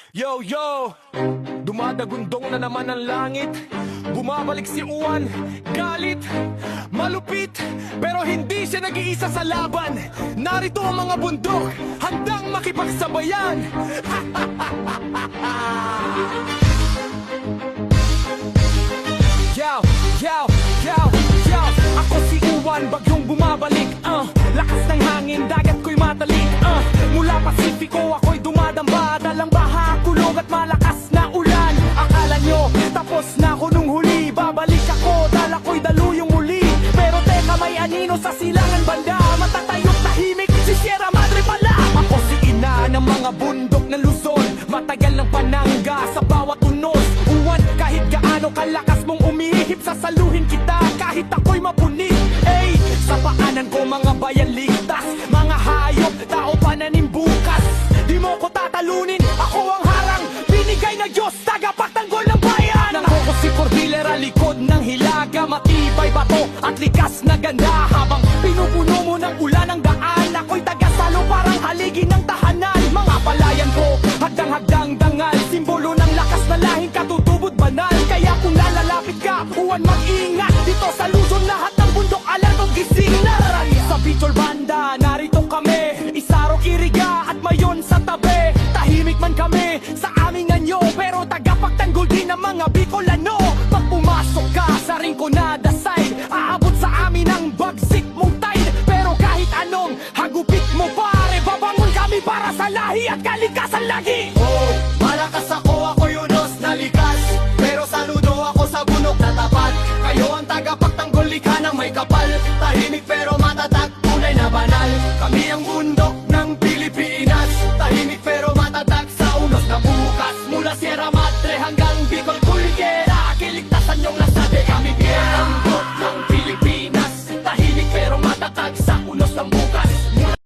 Yo, yo! Dumadagundong na naman ang langit. Bumabalik si Uwan, galit, malupit, pero hindi siya nag-iisa sa laban. Narito ang mga bundok, handang makipagsabayan. Yo, yo, yo, yo! Ako si Uwan, bagyong bumabalik. Lakas ng hangin, dagat ko'y matalik. Mula Pasifiko ako'y dumadamba, dalang baha, kulog at malakas na ulan. Akala nyo, tapos na ako nung huli. Babalik ako, dala ko'y daluyong muli. Pero teka, may anino sa silangan banda. Matatayog tahimik, si Sierra Madre pala. Ako si ina ng mga bundok ng Luzon, matagal ng panangga sa bawat unos. Uwan, kahit gaano kalakas mong umihip, sasaluhin kita kahit ako'y mapunik. Ey, sa paanan ko mga bayan ligtas, mga hayop, tao pananim bukas. Di mo ko tatalunin, ako ang harang binigay ng Diyos, tagapagtanggol ng bayan. Ako si Cordillera, likod ng hilaga, matibay bato at likas na ganda. Habang pinupuno mo ng ulan ang daan, ako'y tagasalo parang haligi ng tahanan. Mga palayan ko, hagdang-hagdang dangal, simbolo ng lakas na lahing katutubod banal. Kaya kung lalalapit ka, Uwan mag-ingat. Dito sa Luzon lahat ng bundok alarmong gising na. Sa Bicol Banda, narito kami, Isarok, Iriga at Mayon sa tabi. Tahimik man kami sa aming anyo, pero tagapagtanggol din ng mga Bicolano. Pag pumasok ka sa Rinconada side, aabot sa amin ang bagsik mong tide. Pero kahit anong hagupit mo pare, babangon kami para sa lahi at kalikasan lagi. Oh, malakas ako, ako yunos na likas, pero saludo ako sa bunok na tapat. Kayo ang tagapagtanggol, likha ng may kapal. Tahimik pero matatag, tunay na banal. Kami ang bundok ng Pilipinas, tahimik pero matatag sa unos na bukas. Mula Sierra Madre hanggang Bicol.